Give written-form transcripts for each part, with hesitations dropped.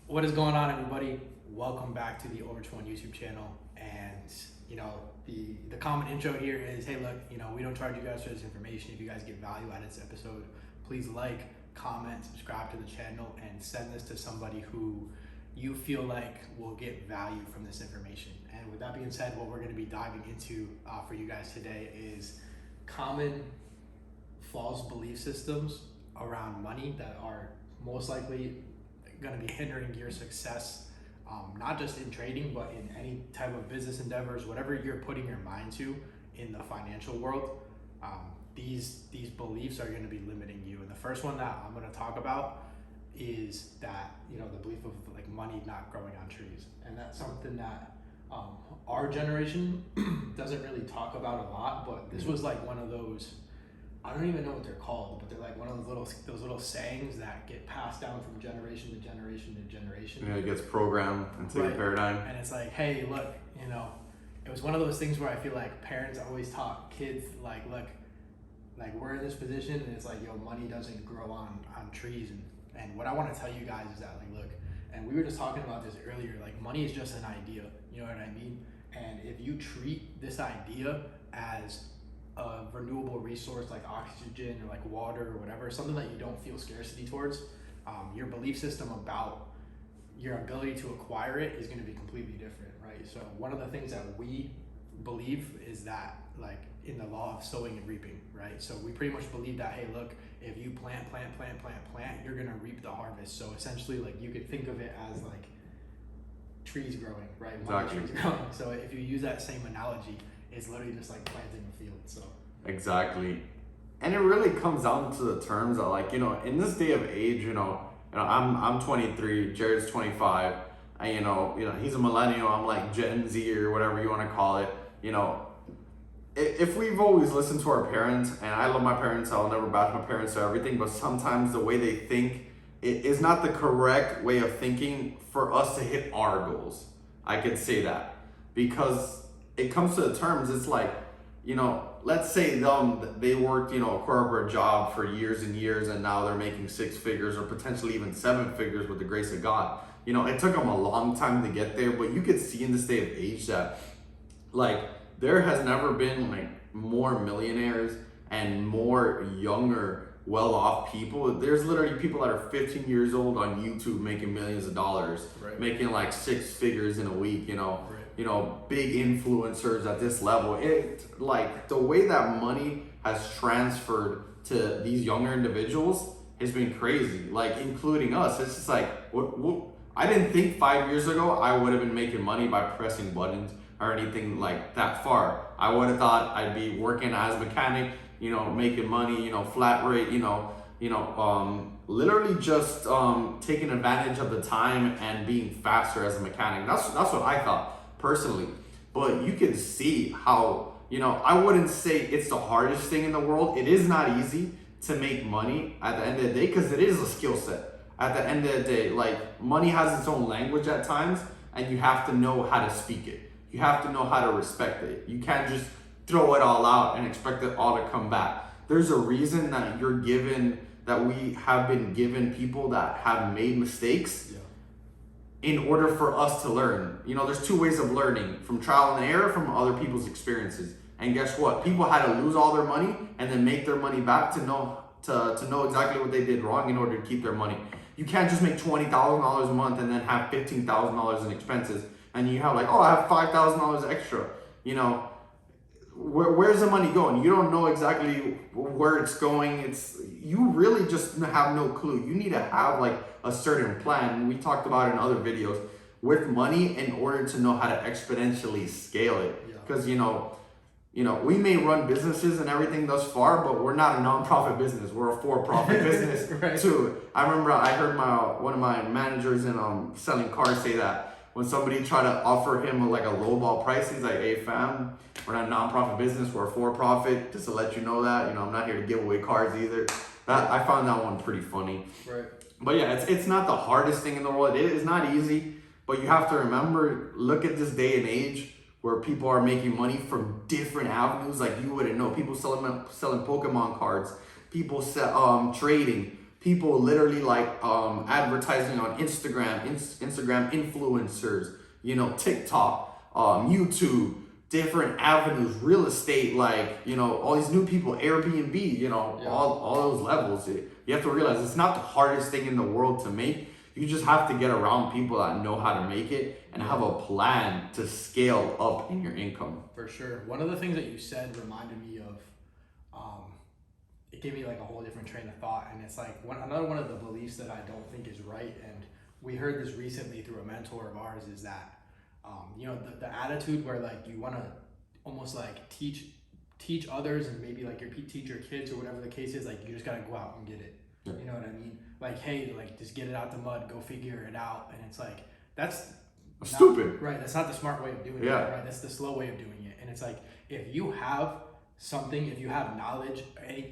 What is going on, everybody? Welcome back to the Over 21 YouTube channel. And the common intro here is, hey, look, we don't charge you guys for this information. If you guys get value out of this episode, please like, comment, subscribe to the channel, and send this to somebody who you feel like will get value from this information. And with that being said, what we're going to be diving into for you guys today is common false belief systems around money that are most likely going to be hindering your success, not just in trading, but in any type of business endeavors, whatever you're putting your mind to in the financial world. These beliefs are going to be limiting you. And the first one that I'm going to talk about is that the belief of like money not growing on trees, and that's something that our generation doesn't really talk about a lot. But this was like one of those, I don't even know what they're called, but they're like one of those little sayings that get passed down from generation to generation to generation. Yeah, it gets programmed into your paradigm. And it's like, hey, look, it was one of those things where I feel like parents always taught kids, like, look, like we're in this position, and it's like, money doesn't grow on trees. And what I want to tell you guys is that, like, look, and we were just talking about this earlier, like money is just an idea, you know what I mean? And if you treat this idea as a renewable resource like oxygen or like water or whatever, something that you don't feel scarcity towards, your belief system about your ability to acquire it is going to be completely different, right? So one of the things that we believe is that, like, in the law of sowing and reaping, right? So we pretty much believe that, hey, look, if you plant, you're going to reap the harvest. So essentially, like, you could think of it as like trees growing, right? Exactly. Trees growing. So if you use that same analogy, it's literally just like planting a field. So exactly. And it really comes down to the terms that, like, in this day of age, I'm 23, Jared's 25, and he's a millennial, I'm like Gen Z or whatever you want to call it. If we've always listened to our parents, and I love my parents, I'll never bash my parents or everything, but sometimes the way they think is not the correct way of thinking for us to hit our goals. I could say that because it comes to the terms, it's like, let's say they worked, a corporate job for years and years, and now they're making 6 figures or potentially even 7 figures with the grace of God. It took them a long time to get there, but you could see in this day of age that, like, there has never been like more millionaires and more younger, well-off people. There's literally people that are 15 years old on YouTube making millions of dollars, right, making like 6 figures in a week, right, big influencers at this level. It, like, the way that money has transferred to these younger individuals has been crazy, like, including us. It's just like, what I didn't think 5 years ago I would have been making money by pressing buttons or anything like that far. I would have thought I'd be working as a mechanic, making money, flat rate, literally just taking advantage of the time and being faster as a mechanic. That's what I thought personally. But you can see how, I wouldn't say it's the hardest thing in the world. It is not easy to make money at the end of the day, because it is a skill set. At the end of the day, like, money has its own language at times, and you have to know how to speak it. You have to know how to respect it. You can't just throw it all out and expect it all to come back. There's a reason that we have been given people that have made mistakes, in order for us to learn. There's 2 ways of learning: from trial and error, from other people's experiences. And guess what? People had to lose all their money and then make their money back to know exactly what they did wrong in order to keep their money. You can't just make $20,000 a month and then have $15,000 in expenses, and you have like, oh, I have $5,000 extra. Where's the money going? You don't know exactly where it's going. You really just have no clue. You need to have like a certain plan. We talked about it in other videos with money in order to know how to exponentially scale it. Because we may run businesses and everything thus far, but we're not a non-profit business. We're a for-profit business right. too. I remember I heard one of my managers in selling cars say that when somebody tried to offer him like a lowball price, he's like, hey fam, we're not a non-profit business, we're a for-profit, just to let you know that. I'm not here to give away cars either. I found that one pretty funny. Right. But yeah, it's not the hardest thing in the world. It is not easy, but you have to remember, look at this day and age where people are making money from different avenues. Like, you wouldn't know. People selling Pokemon cards, people trading, people literally like advertising on Instagram influencers, you know, TikTok, YouTube, different avenues, real estate, like, you know, all these new people, Airbnb, you know, all those levels. You have to realize it's not the hardest thing in the world to make. You just have to get around people that know how to make it and have a plan to scale up in your income. For sure. One of the things that you said reminded me of, it gave me like a whole different train of thought. And it's like another one of the beliefs that I don't think is right. And we heard this recently through a mentor of ours is that, you know, the attitude where like you want to almost like teach others and maybe like teach your kids or whatever the case is, like you just got to go out and get it. Yeah. You know what I mean? Like, hey, like just get it out the mud, go figure it out. And it's like, that's stupid. Right. That's not the smart way of doing it. Right. That's the slow way of doing it. And it's like, if you have something, if you have knowledge,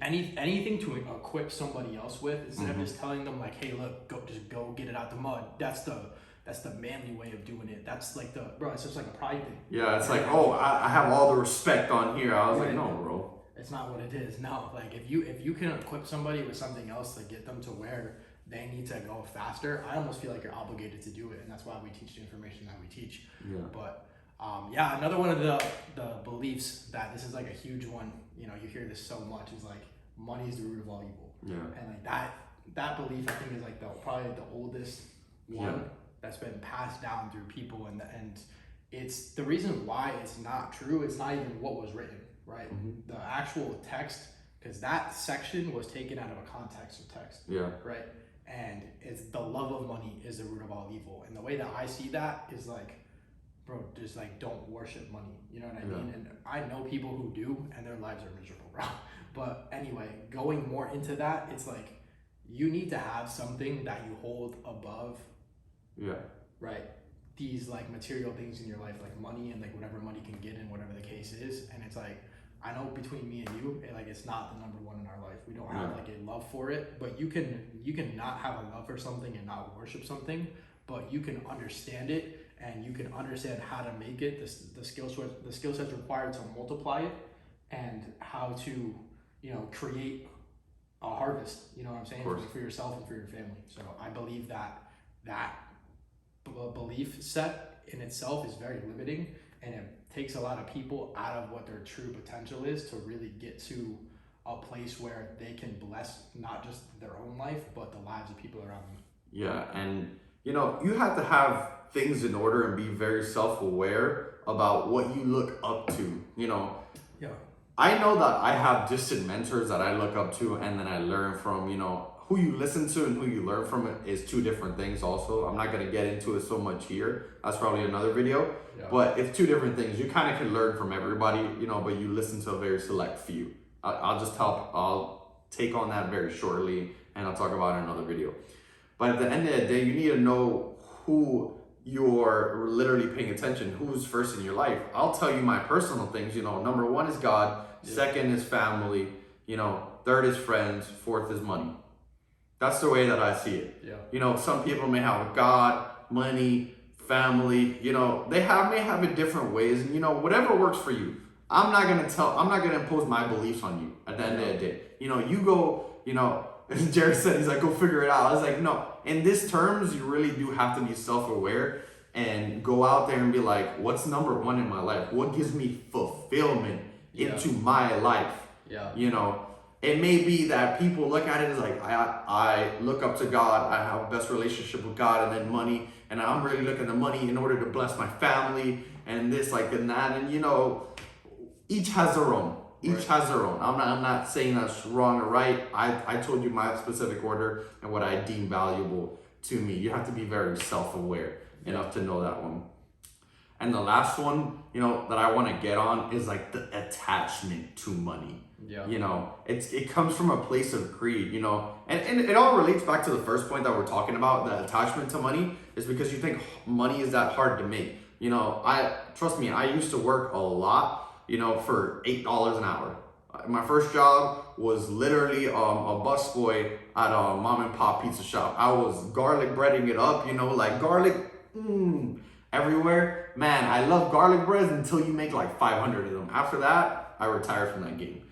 anything to equip somebody else with, instead of just telling them like, hey, look, go get it out the mud. That's the manly way of doing it. That's like it's just like a pride thing. Yeah, it's like, oh, I have all the respect on here. I was like, no, bro. It's not what it is. No, like if you can equip somebody with something else to get them to where they need to go faster, I almost feel like you're obligated to do it, and that's why we teach the information that we teach. Yeah. But another one of the beliefs that this is like a huge one. You know, you hear this so much is like money is the root of all evil. Yeah. And like that belief I think is like probably the oldest one that's been passed down through people, and it's the reason why it's not true. It's not even what was written, right? Mm-hmm. The actual text, because that section was taken out of a context of text. Yeah. Right. And it's the love of money is the root of all evil. And the way that I see that is like, bro, just like don't worship money. You know what I mean? And I know people who do, and their lives are miserable, bro. But anyway, going more into that, it's like you need to have something that you hold above. Yeah. Right. These like material things in your life, like money and like whatever money can get and whatever the case is. And it's like, I know between me and you, like it's not the number one in our life. We don't have like a love for it, but you can not have a love for something and not worship something, but you can understand it and you can understand how to make it, the skill sets required to multiply it, and how to, you know, create a harvest, you know what I'm saying, for yourself and for your family. So I believe that belief set in itself is very limiting, and it takes a lot of people out of what their true potential is to really get to a place where they can bless not just their own life, but the lives of people around them. Yeah, and you know, you have to have things in order and be very self-aware about what you look up to, you know. Yeah. I know that I have distant mentors that I look up to and then I learn from, you know. Who you listen to and who you learn from is two different things also. I'm not going to get into it so much here. That's probably another video. Yeah. But it's two different things. You kind of can learn from everybody, you know, but you listen to a very select few. I'll take on that very shortly, and I'll talk about it in another video. But at the end of the day, you need to know who you're literally paying attention, who's first in your life. I'll tell you my personal things, you know. Number one is God. Yeah. Second is family. You know, third is friends. Fourth is money. That's the way that I see it. Yeah. You know, some people may have God, money, family, you know, may have it different ways, and you know, whatever works for you. I'm not gonna impose my beliefs on you at the end of the day. You know, you go, you know, as Jared said, he's like, go figure it out. I was like, no, in this terms, you really do have to be self-aware and go out there and be like, what's number one in my life? What gives me fulfillment into my life? Yeah. You know, it may be that people look at it as like, I look up to God, I have the best relationship with God, and then money, and I'm really looking at money in order to bless my family, and this, like, and that, and you know, each has their own. Each has their own. I'm not saying that's wrong or right. I told you my specific order and what I deem valuable to me. You have to be very self-aware enough to know that one. And the last one, you know, that I want to get on is like the attachment to money. Yeah. You know, it comes from a place of greed, you know, and it all relates back to the first point that we're talking about. The attachment to money is because you think money is that hard to make. You know, trust me, I used to work a lot, you know, for $8 an hour. My first job was literally a busboy at a mom and pop pizza shop. I was garlic breading it up, you know, like garlic everywhere. Man, I love garlic breads until you make like 500 of them. After that, I retired from that game.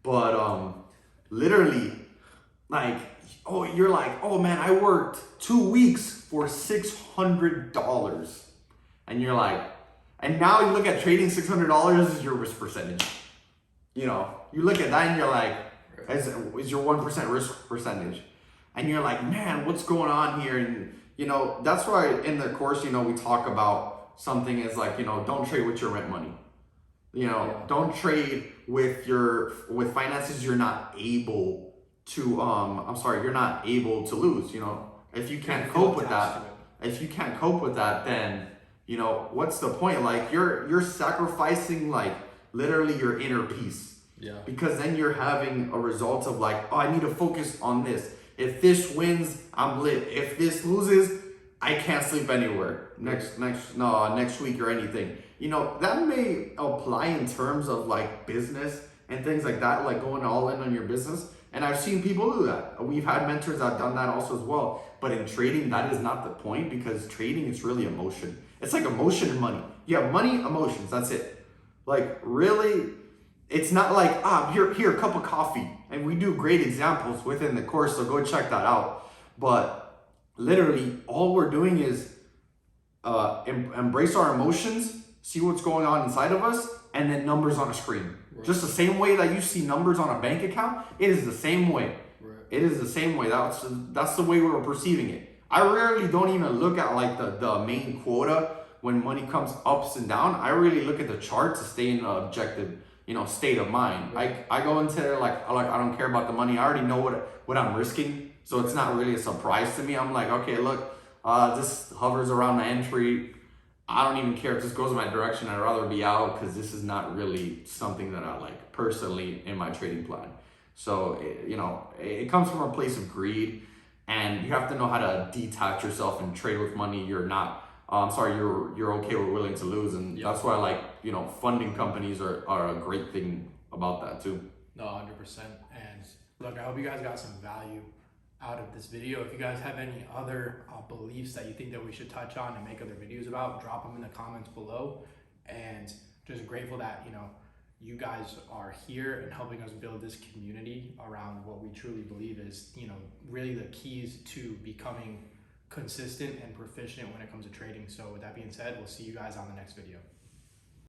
But literally, like, oh, you're like, oh man, I worked 2 weeks for $600. And you're like, and now you look at trading $600 is your risk percentage. You know, you look at that and you're like, is your 1% risk percentage. And you're like, man, what's going on here? And, you know, that's why in the course, you know, we talk about something as like, you know, don't trade with your rent money. You know, don't trade with finances you're not able to, you're not able to lose. You know, if you can't cope with that, then, you know, what's the point? Like you're sacrificing like literally your inner peace. Yeah. Because then you're having a result of like, oh, I need to focus on this. If this wins, I'm lit. If this loses, I can't sleep anywhere next week or anything. You know, that may apply in terms of like business and things like that, like going all in on your business. And I've seen people do that. We've had mentors that have done that also as well. But in trading, that is not the point, because trading is really emotion. It's like emotion and money. You have money, emotions, that's it. Like really, it's not like, here, a cup of coffee. And we do great examples within the course, so go check that out. But literally, all we're doing is embrace our emotions, see what's going on inside of us, and then numbers on a screen. Right. Just the same way that you see numbers on a bank account, it is the same way. Right. It is the same way. That's the way we're perceiving it. I rarely don't even look at like the main quota when money comes ups and down. I really look at the chart to stay in an objective, you know, state of mind. Right. I go into there like I don't care about the money. I already know what I'm risking, so it's not really a surprise to me. I'm like, okay, look, this hovers around the entry. I don't even care if this goes in my direction. I'd rather be out, because this is not really something that I like personally in my trading plan. So, you know, it comes from a place of greed, and you have to know how to detach yourself and trade with money you're not, you're okay or willing to lose. And that's why, like, you know, funding companies are a great thing about that too. No, 100%. And look, I hope you guys got some value out of this video. If you guys have any other beliefs that you think that we should touch on and make other videos about, drop them in the comments below. And just grateful that, you know, you guys are here and helping us build this community around what we truly believe is, you know, really the keys to becoming consistent and proficient when it comes to trading. So with that being said, we'll see you guys on the next video.